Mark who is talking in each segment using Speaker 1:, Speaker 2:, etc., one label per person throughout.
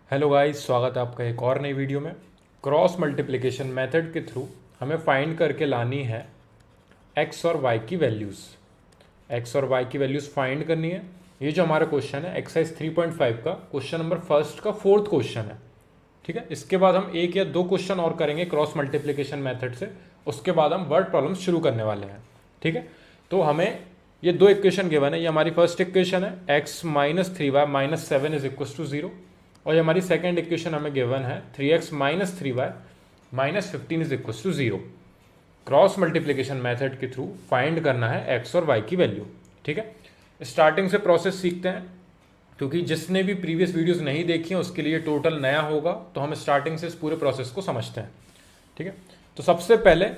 Speaker 1: Hello guys, स्वागत है आपका एक और नई वीडियो में। क्रॉस मल्टीप्लिकेशन मेथड के थ्रू हमें फाइंड करके लानी है एक्स और वाई की वैल्यूज़। एक्स और वाई की वैल्यूज़ फाइंड करनी है। ये जो हमारा क्वेश्चन है एक्सरसाइज 3.5 का क्वेश्चन नंबर फर्स्ट का फोर्थ क्वेश्चन है। ठीक है, इसके बाद हम एक या दो क्वेश्चन और करेंगे क्रॉस मल्टीप्लिकेशन मेथड से। उसके बाद हम वर्ड प्रॉब्लम शुरू करने वाले हैं। ठीक है, तो हमें ये दो इक्वेशन गिवन है। ये हमारी फर्स्ट इक्वेशन है x minus 3y minus 7 is equal to 0, और ये हमारी सेकेंड इक्वेशन हमें गिवन है 3x minus 3y minus 15 is equal to 0। Cross multiplication method के थ्रू फाइंड करना है एक्स और वाई की वैल्यू। ठीक है, स्टार्टिंग से प्रोसेस सीखते हैं, क्योंकि जिसने भी प्रीवियस वीडियोस नहीं देखी हैं उसके लिए टोटल नया होगा, तो हम स्टार्टिंग से इस पूरे प्रोसेस को समझते हैं। ठीक है, तो सबसे पहले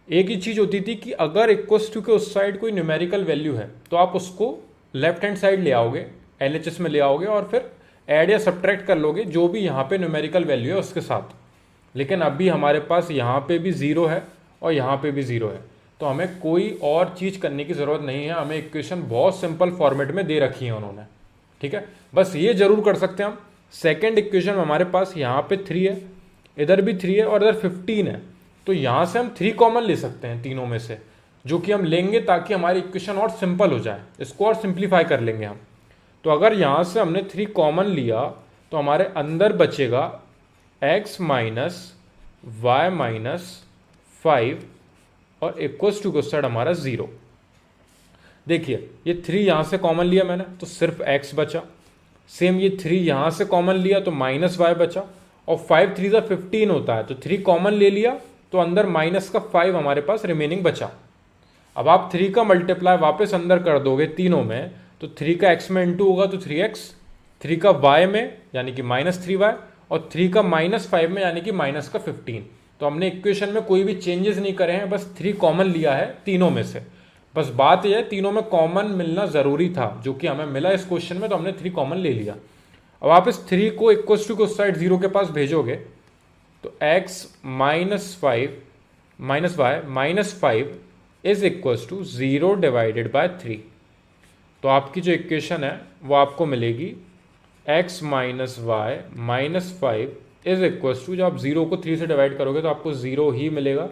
Speaker 1: एक ही चीज़ होती थी कि अगर इक्वल्स टू के उस साइड कोई न्यूमेरिकल वैल्यू है तो आप उसको लेफ्ट हैंड साइड ले आओगे, एलएचएस में ले आओगे, और फिर ऐड या सब्ट्रैक्ट कर लोगे जो भी यहाँ पे न्यूमेरिकल वैल्यू है उसके साथ। लेकिन अभी हमारे पास यहाँ पे भी ज़ीरो है और यहाँ पे भी ज़ीरो है, तो हमें कोई और चीज़ करने की ज़रूरत नहीं है। हमें इक्वेशन बहुत सिंपल फॉर्मेट में दे रखी है उन्होंने। ठीक है, बस ये जरूर कर सकते हैं हम, सेकेंड इक्वेशन में हमारे पास यहाँ पे 3 है, इधर भी 3 है और इधर 15 है, तो यहाँ से हम 3 कॉमन ले सकते हैं तीनों में से, जो कि हम लेंगे ताकि हमारी इक्वेशन और सिंपल हो जाए। इसको और सिंप्लीफाई कर लेंगे हम। तो अगर यहाँ से हमने 3 कॉमन लिया तो हमारे अंदर बचेगा x माइनस वाई माइनस 5 और इक्वल्स टू के साइड हमारा 0। देखिए ये 3 यहाँ से कॉमन लिया मैंने तो सिर्फ x बचा। सेम ये 3 यहाँ से कॉमन लिया तो माइनस वाई बचा, और 5 3 15 होता है, तो 3 कॉमन ले लिया तो अंदर माइनस का 5 हमारे पास रिमेनिंग बचा। अब आप 3 का मल्टीप्लाई वापस अंदर कर दोगे तीनों में, तो 3 का x में इंटू होगा तो 3x, 3 का y में यानी कि माइनस 3y, और 3 का माइनस 5 में यानी कि माइनस का 15। तो हमने इक्वेशन में कोई भी चेंजेस नहीं करे हैं, बस 3 कॉमन लिया है तीनों में से। बस बात यह है तीनों में कॉमन मिलना ज़रूरी था, जो कि हमें मिला इस क्वेश्चन में, तो हमने 3 कॉमन ले लिया। अब आप इस 3 को इक्वल्स टू के उस साइड 0 के पास भेजोगे तो x minus 5 minus y minus 5 is equals to 0 divided by 3। तो आपकी जो इक्वेशन है वो आपको मिलेगी x minus y minus 5 is equals to, जो आप 0 को 3 से डिवाइड करोगे तो आपको 0 ही मिलेगा।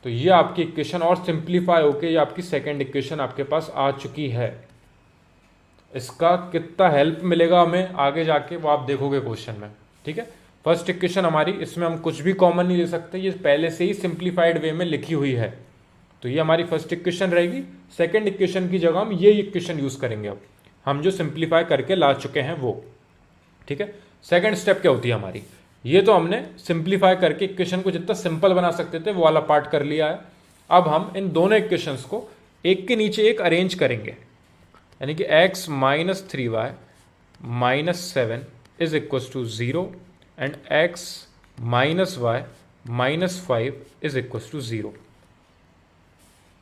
Speaker 1: तो ये आपकी इक्वेशन और सिंप्लीफाई होके ये आपकी सेकेंड इक्वेशन आपके पास आ चुकी है। इसका कितना हेल्प मिलेगा हमें आगे जाके वो आप देखोगे क्वेश्चन में। ठीक है, फर्स्ट इक्वेशन हमारी, इसमें हम कुछ भी कॉमन नहीं ले सकते, ये पहले से ही सिंप्लीफाइड वे में लिखी हुई है, तो ये हमारी फर्स्ट इक्वेशन रहेगी। सेकंड इक्वेशन की जगह हम ये इक्वेशन यूज करेंगे, अब हम जो सिंप्लीफाई करके ला चुके हैं वो। ठीक है, सेकंड स्टेप क्या होती है हमारी, ये तो हमने सिंप्लीफाई करके इक्वेशन को जितना सिंपल बना सकते थे वो वाला पार्ट कर लिया है। अब हम इन दोनों इक्वेशंस को एक के नीचे एक अरेंज करेंगे, यानी कि x minus 3y minus 7 is equal to 0 and x minus y minus 5 is equal to 0।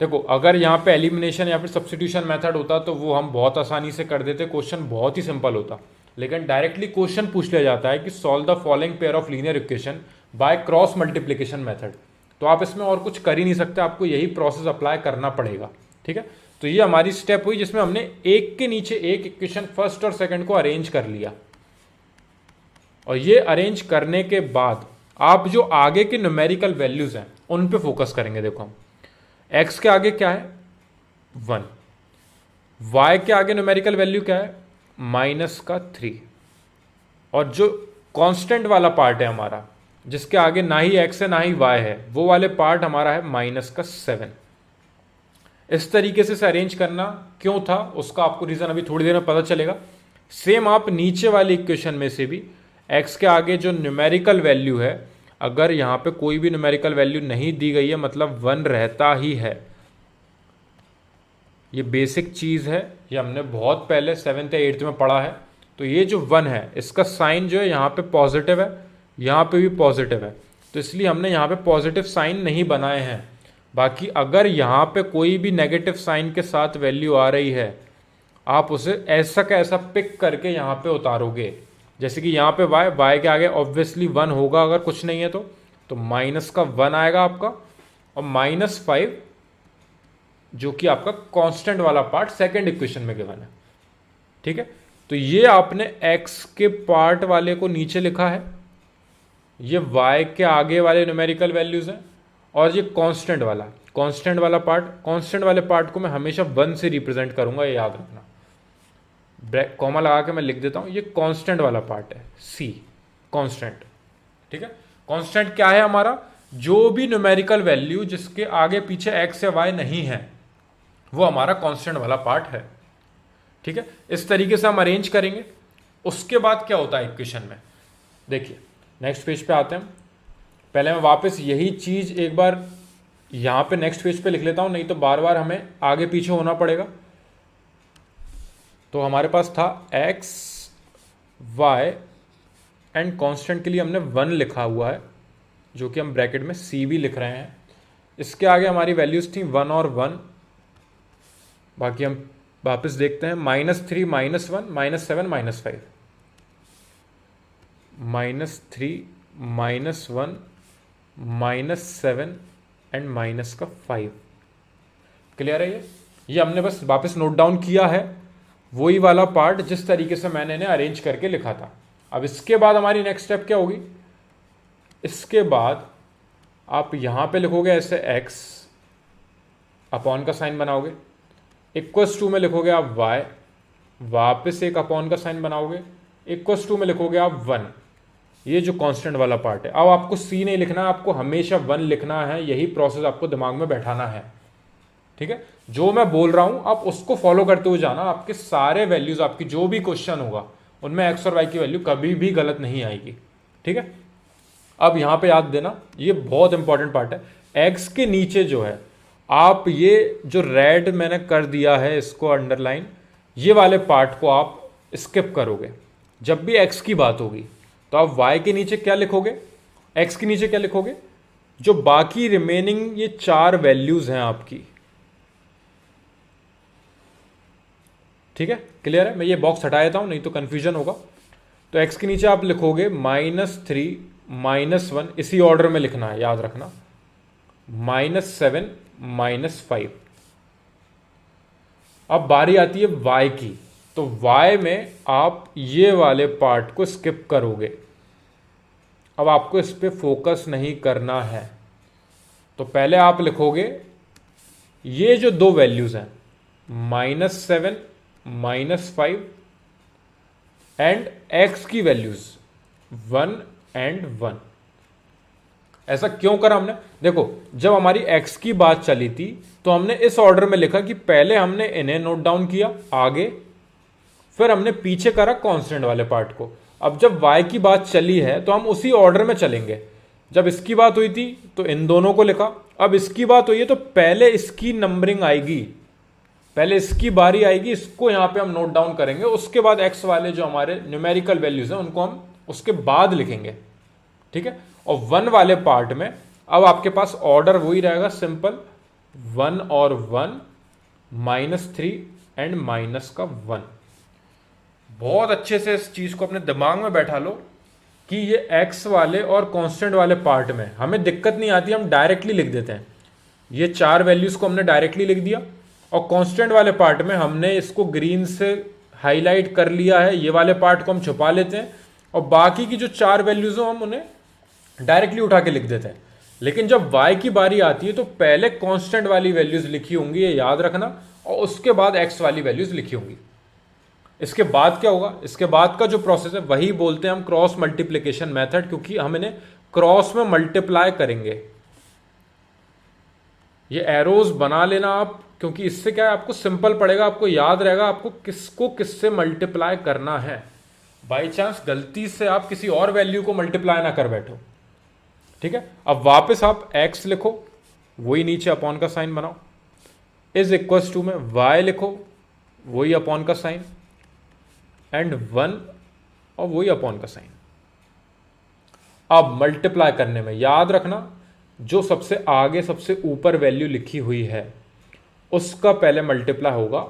Speaker 1: देखो अगर यहाँ पे एलिमिनेशन या फिर सब्स्टिट्यूशन मेथड होता तो वो हम बहुत आसानी से कर देते, क्वेश्चन बहुत ही सिंपल होता। लेकिन डायरेक्टली क्वेश्चन पूछ लिया जाता है कि solve the following pair of linear equation by cross multiplication method, तो आप इसमें और कुछ कर ही नहीं सकते, आपको यही प्रोसेस अप्लाई करना पड़ेगा। ठीक है, तो ये हमारी स्टेप हुई जिसमें हमने एक के नीचे एक इक्वेशन फर्स्ट और सेकेंड को अरेंज कर लिया। और ये अरेंज करने के बाद आप जो आगे के न्यूमेरिकल वैल्यूज हैं उन पे फोकस करेंगे। देखो हम x के आगे क्या है 1, y के आगे न्यूमेरिकल वैल्यू क्या है माइनस का 3, और जो कांस्टेंट वाला पार्ट है हमारा जिसके आगे ना ही x है ना ही y है, वो वाले पार्ट हमारा है माइनस का 7। इस तरीके से अरेंज करना क्यों था उसका आपको रीजन अभी थोड़ी देर में पता चलेगा। सेम आप नीचे वाली इक्वेशन में से भी x के आगे जो न्यूमेरिकल वैल्यू है, अगर यहाँ पे कोई भी न्यूमेरिकल वैल्यू नहीं दी गई है मतलब 1 रहता ही है। ये बेसिक चीज़ है, ये हमने बहुत पहले 7th या 8th में पढ़ा है। तो ये जो 1 है इसका साइन जो है यहाँ पे पॉजिटिव है, यहाँ पे भी पॉजिटिव है, तो इसलिए हमने यहाँ पे पॉजिटिव साइन नहीं बनाए हैं। बाकी अगर यहाँ पे कोई भी नेगेटिव साइन के साथ वैल्यू आ रही है, आप उसे ऐसा का ऐसा पिक करके यहाँ पे उतारोगे। जैसे कि यहाँ पे y के आगे ऑब्वियसली 1 होगा, अगर कुछ नहीं है तो माइनस का 1 आएगा आपका, और माइनस 5 जो कि आपका कांस्टेंट वाला पार्ट सेकंड इक्वेशन में गिवन है। ठीक है, तो ये आपने x के पार्ट वाले को नीचे लिखा है, ये y के आगे वाले न्यूमेरिकल वैल्यूज हैं, और ये कांस्टेंट वाला पार्ट को मैं हमेशा 1 से रिप्रेजेंट करूंगा, ये याद रखना। कॉमा लगा के मैं लिख देता हूं, ये कांस्टेंट वाला पार्ट है, c कांस्टेंट। ठीक है, कांस्टेंट क्या है हमारा? जो भी न्यूमेरिकल वैल्यू जिसके आगे पीछे x या y नहीं है वो हमारा कांस्टेंट वाला पार्ट है। ठीक है, इस तरीके से हम अरेंज करेंगे। उसके बाद क्या होता है इक्वेशन में, देखिए नेक्स्ट पेज पे आते हैं। पहले मैं वापस यही चीज एक बार यहां पे नेक्स्ट पेज पे लिख लेता हूं, नहीं तो बार बार हमें आगे पीछे होना पड़ेगा। तो हमारे पास था x y एंड कांस्टेंट के लिए हमने 1 लिखा हुआ है, जो कि हम ब्रैकेट में c भी लिख रहे हैं। इसके आगे हमारी वैल्यूज थी 1 और 1। बाकी हम वापस देखते हैं, -3 -1 -7 -5, -3 -1 -7 एंड -5। क्लियर है? ये हमने बस वापस नोट डाउन किया है, वही वाला पार्ट जिस तरीके से मैंने इन्हें अरेंज करके लिखा था। अब इसके बाद हमारी नेक्स्ट स्टेप क्या होगी? इसके बाद आप यहां पे लिखोगे ऐसे x, अपॉन का साइन बनाओगे, इक्वल्स टू में लिखोगे आप y, वापस एक अपॉन का साइन बनाओगे, इक्वल्स टू में लिखोगे आप 1। ये जो कांस्टेंट वाला पार्ट है। अब आपको c नहीं लिखना, आपको हमेशा 1 लिखना है। यही प्रोसेस आपको दिमाग में बैठाना है। ठीक है, जो मैं बोल रहा हूं आप उसको फॉलो करते हुए जाना। आपके सारे वैल्यूज, आपकी जो भी क्वेश्चन होगा उनमें x और y की वैल्यू कभी भी गलत नहीं आएगी। ठीक है, अब यहां पे याद देना, ये बहुत इंपॉर्टेंट पार्ट है। x के नीचे जो है, आप ये जो रेड मैंने कर दिया है इसको अंडरलाइन, ये वाले पार्ट को आप स्किप करोगे। जब भी x की बात होगी तो आप y के नीचे क्या लिखोगे, x के नीचे क्या लिखोगे? जो बाकी रिमेनिंग ये 4 वैल्यूज हैं आपकी। ठीक है, क्लियर है? मैं ये बॉक्स हटा देता हूं, नहीं तो कंफ्यूजन होगा। तो x के नीचे आप लिखोगे -3 -1, इसी ऑर्डर में लिखना है, याद रखना, -7 -5। अब बारी आती है y की, तो y में आप ये वाले पार्ट को स्किप करोगे। अब आपको इस पे फोकस नहीं करना है। तो पहले आप लिखोगे ये जो 2 वैल्यूज हैं, -7 -5 एंड x की वैल्यूज 1 एंड 1। ऐसा क्यों करा हमने? देखो, जब हमारी x की बात चली थी तो हमने इस ऑर्डर में लिखा कि पहले हमने इन्हें नोट डाउन किया आगे, फिर हमने पीछे करा कांस्टेंट वाले पार्ट को। अब जब y की बात चली है तो हम उसी ऑर्डर में चलेंगे। जब इसकी बात हुई थी तो इन दोनों को लिखा, अब इसकी बात हुई है तो पहले इसकी नंबरिंग आएगी, पहले इसकी बारी आएगी, इसको यहां पे हम नोट डाउन करेंगे। उसके बाद x वाले जो हमारे न्यूमेरिकल वैल्यूज हैं उनको हम उसके बाद लिखेंगे। ठीक है, और 1 वाले पार्ट में अब आपके पास ऑर्डर वही रहेगा, सिंपल, 1 और 1, -3 एंड -1। बहुत अच्छे से इस चीज को अपने दिमाग में बैठा लो कि ये x वाले और कांस्टेंट वाले पार्ट में हमें दिक्कत नहीं आती, हम डायरेक्टली लिख देते हैं। ये 4 वैल्यूज को हमने डायरेक्टली लिख दिया, और कांस्टेंट वाले पार्ट में हमने इसको ग्रीन से हाईलाइट कर लिया है, ये वाले पार्ट को हम छुपा लेते हैं, और बाकी की जो 4 वैल्यूज हो हम उन्हें डायरेक्टली उठा के लिख देते हैं। लेकिन जब y की बारी आती है तो पहले कांस्टेंट वाली वैल्यूज लिखी होंगी, ये याद रखना, और उसके बाद x वाली वैल्यूज लिखी होंगी। इसके बाद क्या होगा? इसके बाद का जो प्रोसेस है वही बोलते हैं हम क्रॉस मल्टीप्लिकेशन मेथड, क्योंकि हम इन्हें क्रॉस में मल्टीप्लाई करेंगे। ये एरोज बना लेना आप, क्योंकि इससे क्या है, आपको सिंपल पड़ेगा, आपको याद रहेगा आपको किसको किससे मल्टीप्लाई करना है। बाई चांस गलती से आप किसी और वैल्यू को मल्टीप्लाई ना कर बैठो। ठीक है, अब वापस आप x लिखो, वही नीचे अपॉन का साइन बनाओ, इज इक्वल्स टू में y लिखो, वही अपॉन का साइन, एंड 1 और वही अपॉन का साइन। अब मल्टीप्लाई करने में याद रखना, जो सबसे आगे सबसे ऊपर वैल्यू लिखी हुई है उसका पहले मल्टीप्लाई होगा,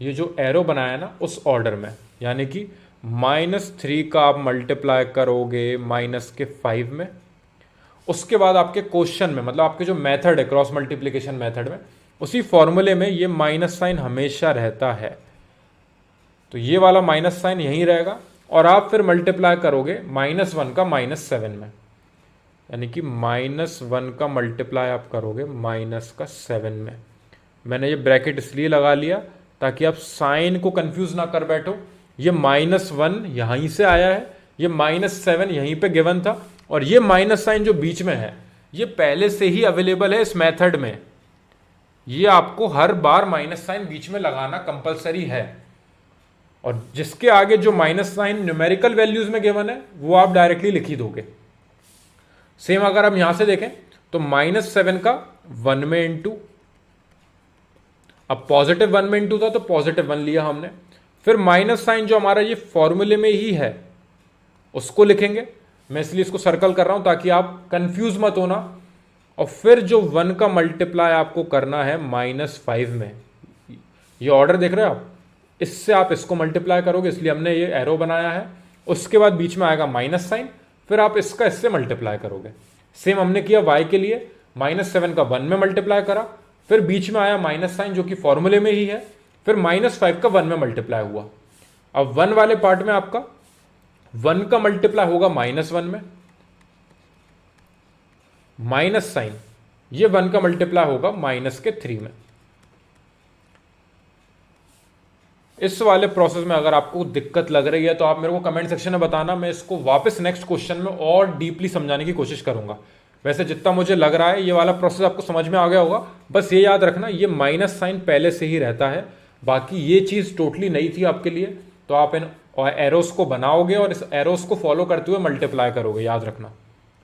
Speaker 1: ये जो एरो बनाया ना उस ऑर्डर में, यानी कि -3 का आप मल्टीप्लाई करोगे -5 में। उसके बाद आपके क्वेश्चन में, मतलब आपके जो मेथड है क्रॉस मल्टीप्लिकेशन मेथड में, उसी फॉर्मूले में ये माइनस साइन हमेशा रहता है। तो तो ये वाला माइनस साइन यहीं रहेगा और आप फिर मल्टीप्लाई करोगे -1 का -7 में, यानी कि -1 का मल्टीप्लाई आप करोगे -7 में। मैंने ये ब्रैकेट इसलिए लगा लिया ताकि आप साइन को कंफ्यूज ना कर बैठो। ये -1 यहीं से आया है, ये -7 यहीं पे गिवन था, और ये माइनस साइन जो बीच में है ये पहले से ही अवेलेबल है इस मेथड में। ये आपको हर बार माइनस साइन बीच में लगाना कंपलसरी है, और जिसके आगे जो माइनस साइन न्यूमेरिकल वैल्यूज में गिवन है वो आप डायरेक्टली लिख ही दोगे। सेम अगर हम यहां से देखें तो -7 का 1 में इंटू, अब +1 में इंटू था तो +1 लिया हमने, फिर माइनस साइन जो हमारा ये फॉर्मूले में ही है उसको लिखेंगे। मैं इसलिए इसको सर्कल कर रहा हूं ताकि आप कंफ्यूज मत होना। और फिर जो 1 का मल्टीप्लाई आपको करना है -5 में, ये ऑर्डर देख रहे हो आप, इससे आप इसको मल्टीप्लाई करोगे, इसलिए हमने ये एरो बनाया है। उसके बाद बीच में आएगा माइनस साइन, फिर आप इसका इससे मल्टीप्लाई करोगे। सेम हमने किया y के लिए, -7 का 1 में मल्टीप्लाई करा, फिर बीच में आया माइनस साइन जो कि फॉर्मूले में ही है, फिर -5 का 1 में मल्टीप्लाई हुआ। अब 1 वाले पार्ट में आपका 1 का मल्टीप्लाई होगा -1 में, माइनस साइन ये 1 का मल्टीप्लाई होगा -3 में। इस वाले प्रोसेस में अगर आपको दिक्कत लग रही है तो आप मेरे को कमेंट सेक्शन में बताना, मैं इसको वापस नेक्स्ट क्वेश्चन में और डीपली समझाने की कोशिश करूंगा। वैसे जितना मुझे लग रहा है ये वाला प्रोसेस आपको समझ में आ गया होगा। बस ये याद रखना ये माइनस साइन पहले से ही रहता है, बाकी ये चीज टोटली नई थी आपके लिए, तो आप इन एरोस को बनाओगे और इस एरोस को फॉलो करते हुए मल्टीप्लाई करोगे, याद रखना,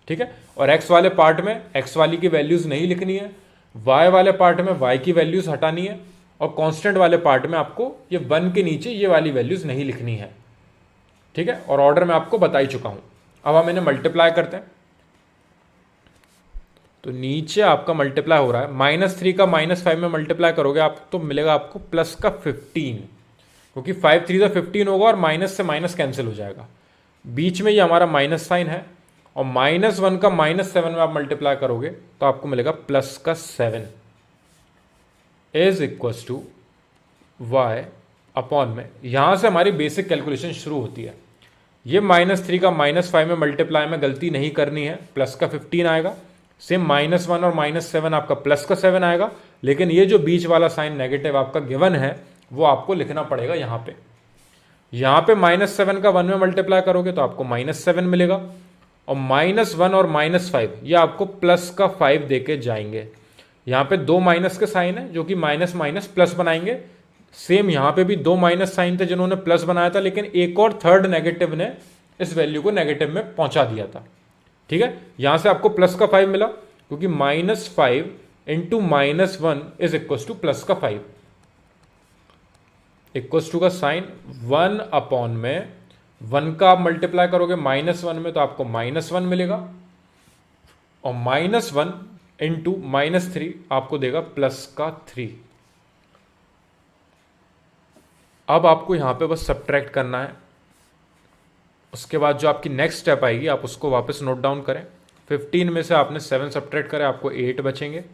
Speaker 1: ठीक है। और एक्स वाले पार्ट में एक्स वाली की वैल्यूज नहीं लिखनी है, वाई वाले पार्ट में वाई की वैल्यूज हटानी है, और कांस्टेंट वाले पार्ट में आपको ये 1 के नीचे ये वाली वैल्यूज नहीं लिखनी है, ठीक है। और ऑर्डर में आपको बता ही चुका हूं। अब हम इन्हें मल्टीप्लाई करते हैं, तो नीचे आपका मल्टीप्लाई हो रहा है, -3 का -5 में मल्टीप्लाई करोगे आप तो मिलेगा आपको प्लस का 15, क्योंकि 5 3 15 होगा और माइनस से माइनस कैंसिल हो जाएगा। बीच में ये हमारा माइनस साइन है, और -1 का -7 में आप मल्टीप्लाई करोगे तो आपको मिलेगा प्लस का 7 is equal to y upon में। यहां से हमारी बेसिक कैलकुलेशन शुरू होती है। ये -3 का -5 में मल्टीप्लाई में गलती नहीं करनी है, प्लस का 15 आएगा। सेम -1 और -7 आपका प्लस का 7 आएगा, लेकिन ये जो बीच वाला साइन नेगेटिव आपका गिवन है वो आपको लिखना पड़ेगा यहां पे। यहां पे -7 का 1 में मल्टीप्लाई करोगे तो आपको -7 मिलेगा, और -1 और -5 ये आपको प्लस का 5 देके जाएंगे। यहां पे 2 माइनस के साइन है जो कि माइनस माइनस प्लस बनाएंगे। सेम यहां पे भी 2 माइनस साइन थे जिन्होंने प्लस बनाया था, लेकिन एक और थर्ड नेगेटिव ने इस वैल्यू को नेगेटिव में पहुंचा दिया था, ठीक है। यहां से आपको प्लस का 5 मिला, क्योंकि -5 into -1 is equal two plus का 5, इक्वल टू का साइन 1 अपॉन में 1 का आप मल्टीप्लाई करोगे -1 में तो आपको -1 मिलेगा, और -1 इंटू -3 आपको देगा प्लस का 3। अब आपको यहां पे बस सब्ट्रैक्ट करना है। उसके बाद जो आपकी नेक्स्ट स्टेप आएगी आप उसको वापस नोट डाउन करें। 15 में से आपने 7 सब्ट्रैक्ट करे, आपको 8 बचेंगे,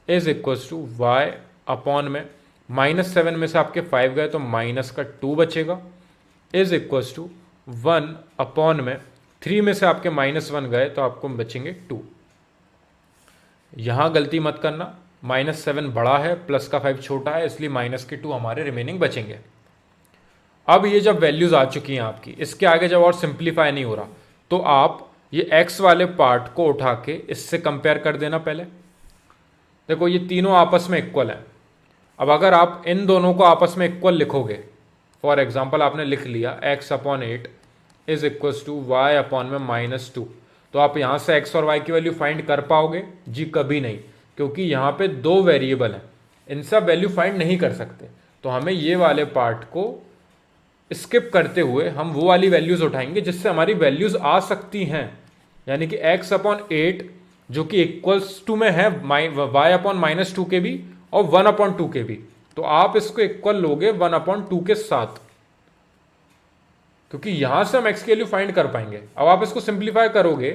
Speaker 1: is equal to y upon में -7 में से आपके 5 गए तो माइनस का 2 बचेगा, इज इक्वल टू 1 अपॉन में 3 में से आपके -1 गए तो आपको बचेंगे 2। यहां गलती मत करना, -7 बड़ा है, प्लस का 5 छोटा है, इसलिए -2 हमारे रिमेनिंग बचेंगे। अब ये जब वैल्यूज आ चुकी हैं आपकी, इसके आगे जब और सिंप्लीफाई नहीं हो रहा तो आप ये x वाले पार्ट को उठा के इससे कंपेयर कर देना। पहले देखो ये तीनों आपस में इक्वल हैं। अब अगर आप इन दोनों को आपस में इक्वल लिखोगे, फॉर एग्जाम्पल आपने लिख लिया x upon 8 is equal to y upon में -2, तो आप यहां से x और y की वैल्यू फाइंड कर पाओगे? जी कभी नहीं, क्योंकि यहां पे 2 वेरिएबल हैं, इनसे वैल्यू फाइंड नहीं कर सकते। तो हमें ये वाले पार्ट को स्किप करते हुए हम वो वाली वैल्यूज उठाएंगे जिससे हमारी वैल्यूज आ सकती हैं, यानी कि x अपॉन 8 जो कि इक्वल्स टू में है y अपॉन -2 के भी और 1 अपॉन 2 के भी, तो आप इसको इक्वल लोगे 1 अपॉन 2 के साथ, क्योंकि यहां से हम x की वैल्यू फाइंड कर पाएंगे। अब आप इसको सिंप्लीफाई करोगे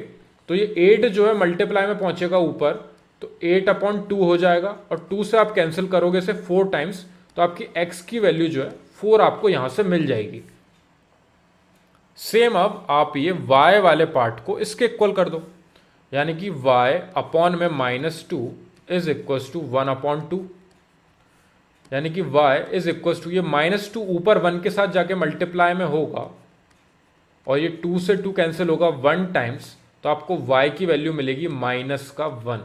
Speaker 1: तो ये 8 जो है मल्टीप्लाई में पहुंचेगा ऊपर, तो 8 अपॉन 2 हो जाएगा, और 2 से आप कैंसिल करोगे इसे 4 टाइम्स, तो आपकी x की वैल्यू जो है 4 आपको यहां से मिल जाएगी। सेम अब आप ये y वाले पार्ट को इसके इक्वल कर दो, यानी कि y अपॉन में -2 इज इक्वल टू 1/2, यानी कि y इज इक्वल टू ये -2 ऊपर 1 के साथ जाके मल्टीप्लाई में होगा और ये 2 से 2 कैंसिल होगा 1 टाइम्स, तो आपको y की वैल्यू मिलेगी -1।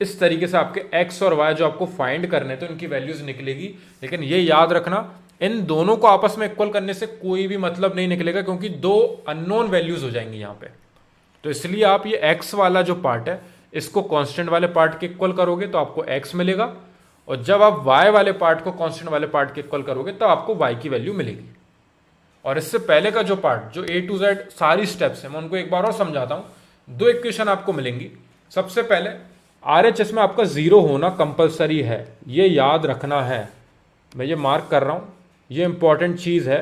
Speaker 1: इस तरीके से आपके x और y जो आपको फाइंड करने तो इनकी वैल्यूज निकलेगी। लेकिन ये याद रखना, इन दोनों को आपस में इक्वल करने से कोई भी मतलब नहीं निकलेगा, क्योंकि दो अननोन वैल्यूज हो जाएंगी यहाँ पे। तो इसलिए आप ये x वाला जो पार्ट है इसको कांस्टेंट वाले पार्ट के इक्वल करोगे तो आपको x मिलेगा, और जब आप y वाले पार्ट को कांस्टेंट वाले पार्ट के इक्वल करोगे तो आपको y की वैल्यू मिलेगी। और इससे पहले का जो पार्ट जो A to Z सारी स्टेप्स है मैं उनको एक बार और समझाता हूं। दो इक्वेशन आपको मिलेंगी। सबसे पहले RHS में आपका 0 होना कंपलसरी है, ये याद रखना है। मैं ये मार्क कर रहा हूं, ये इंपॉर्टेंट चीज है,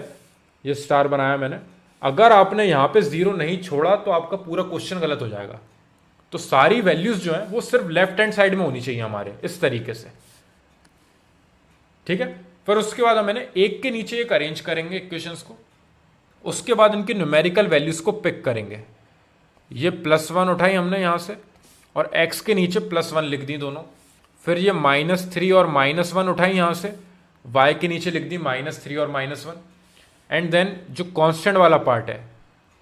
Speaker 1: ये स्टार बनाया मैंने। अगर आपने यहां पे 0 नहीं छोड़ा तो आपका पूरा क्वेश्चन गलत हो जाएगा। तो सारी वैल्यूज जो है वो सिर्फ लेफ्ट हैंड साइड में होनी चाहिए हमारे, इस तरीके से, ठीक है। फिर उसके बाद मैंने एक के नीचे एक अरेंज करेंगे इक्वेशंस को, उसके बाद इनकी न्यूमेरिकल वैल्यूज को पिक करेंगे। ये +1 उठाई हमने यहां से और x के नीचे +1 लिख दी दोनों। फिर ये -3 और -1 उठाई यहां से, y के नीचे लिख दी -3 और -1। एंड देन जो कांस्टेंट वाला पार्ट है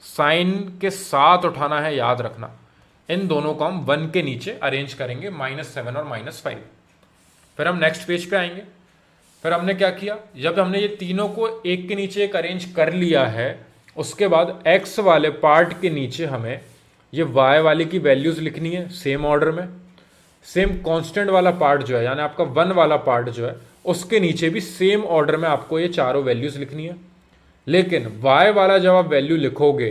Speaker 1: साइन के साथ उठाना है, याद रखना। इन दोनों को हम 1 के नीचे अरेंज करेंगे, -7 और -5। फिर हम नेक्स्ट पेज पे आएंगे। फिर हमने क्या किया, जब हमने ये तीनों को एक के नीचे एक अरेंज कर लिया है, उसके बाद x वाले पार्ट के नीचे हमें ये y वाले की वैल्यूज लिखनी है सेम ऑर्डर में। सेम कांस्टेंट वाला पार्ट जो है यानी आपका 1 वाला पार्ट जो है उसके नीचे भी सेम ऑर्डर में आपको ये चारों वैल्यूज लिखनी है। लेकिन y वाला जब आप वैल्यू लिखोगे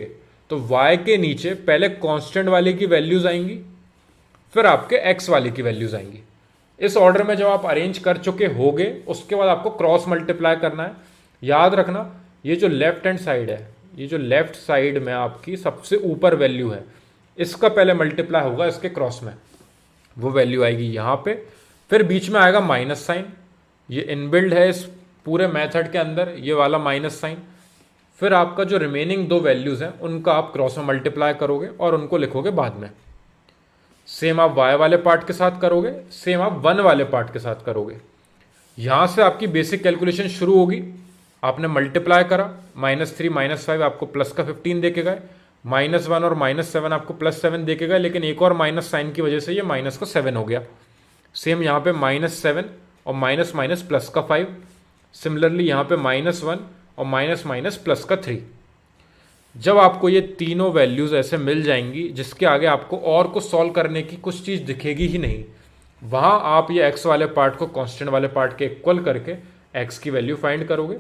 Speaker 1: तो y के नीचे पहले कांस्टेंट वाले की वैल्यूज आएंगी, फिर आपके x वाले की वैल्यूज आएंगी। इस ऑर्डर में जब आप अरेंज कर चुके होगे उसके बाद आपको क्रॉस मल्टीप्लाई करना है। याद रखना, ये जो लेफ्ट हैंड साइड है, ये जो लेफ्ट साइड में आपकी सबसे ऊपर वैल्यू है, इसका पहले मल्टीप्लाई होगा इसके क्रॉस में, वो वैल्यू आएगी यहाँ पे। फिर बीच में आएगा माइनस साइन, ये इनबिल्ड है इस पूरे मेथड के अंदर, ये वाला माइनस साइन। फिर आपका जो रिमेनिंग दो वैल्यूज हैं उनका आप क्रॉस में मल्टीप्लाई करोगे और उनको लिखोगे बाद में। सेम आप y वाले पार्ट के साथ करोगे, सेम आप 1 वाले पार्ट के साथ करोगे। यहां से आपकी बेसिक कैलकुलेशन शुरू होगी। आपने मल्टीप्लाई करा, -3 -5 आपको प्लस का 15 देके गए, -1 और -7 आपको +7 देके गए, लेकिन एक और माइनस साइन की वजह से ये माइनस का 7 हो गया। सेम यहाँ पे -7 और माइनस माइनस प्लस का 5। सिमिलरली यहाँ पे -1 और माइनस माइनस प्लस का 3। जब आपको ये तीनों वैल्यूज ऐसे मिल जाएंगी जिसके आगे आपको और कुछ सॉल्व करने की कुछ चीज़ दिखेगी ही नहीं, वहाँ आप ये x वाले पार्ट को कांस्टेंट वाले पार्ट के इक्वल करके x की वैल्यू फाइंड करोगे,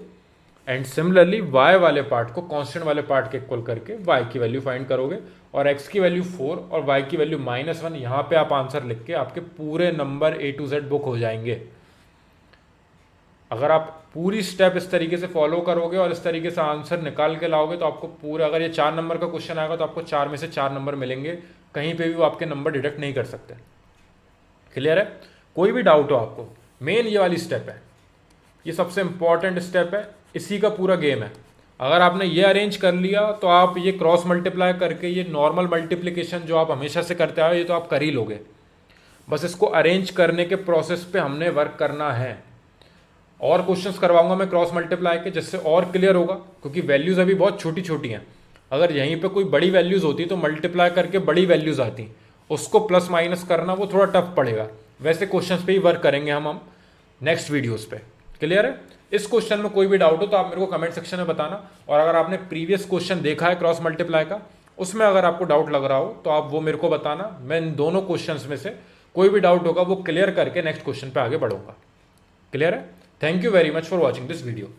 Speaker 1: एंड सिमिलरली y वाले पार्ट को कांस्टेंट वाले पार्ट के इक्वल करके y की वैल्यू फाइंड करोगे। और x की वैल्यू 4 और y की वैल्यू -1, यहाँ पे आप आंसर लिख के आपके पूरे number A to Z book हो जाएंगे। अगर आप पूरी स्टेप इस तरीके से फॉलो करोगे और इस तरीके से आंसर निकाल के लाओगे तो आपको पूरा, अगर ये 4 नंबर का क्वेश्चन आएगा तो आपको 4 में से 4 नंबर मिलेंगे, कहीं पे भी वो आपके नंबर डिडक्ट नहीं कर सकते। क्लियर है? कोई भी डाउट हो आपको, मेन ये वाली स्टेप है, ये सबसे इंपॉर्टेंट स्टेप है, इसी का पूरा गेम है। अगर आपने ये अरेंज कर लिया तो आप ये क्रॉस मल्टीप्लाई करके ये नॉर्मल मल्टीप्लिकेशन जो आप हमेशा से करते आए ये तो आप कर ही लोगे। बस इसको अरेंज करने के प्रोसेस पे हमने वर्क करना है। और क्वेश्चंस करवाऊंगा मैं क्रॉस मल्टीप्लाई के, जिससे और क्लियर होगा, क्योंकि वैल्यूज अभी बहुत छोटी छोटी हैं। अगर यहीं पे कोई बड़ी वैल्यूज होती तो मल्टीप्लाई करके बड़ी वैल्यूज आती, उसको प्लस माइनस करना वो थोड़ा टफ पड़ेगा। वैसे क्वेश्चंस पे ही वर्क करेंगे हम नेक्स्ट वीडियोस पे। क्लियर है? इस क्वेश्चन में कोई भी डाउट हो तो आप मेरे को कमेंट सेक्शन में बताना। और अगर आपने प्रीवियस क्वेश्चन देखा है क्रॉस मल्टीप्लाई का, उसमें अगर आपको डाउट लग रहा हो तो आप वो मेरे को बताना। मैं इन दोनों क्वेश्चन में से कोई भी डाउट होगा वो क्लियर करके नेक्स्ट क्वेश्चन पे आगे बढ़ूंगा। क्लियर है? Thank you very much for watching this video.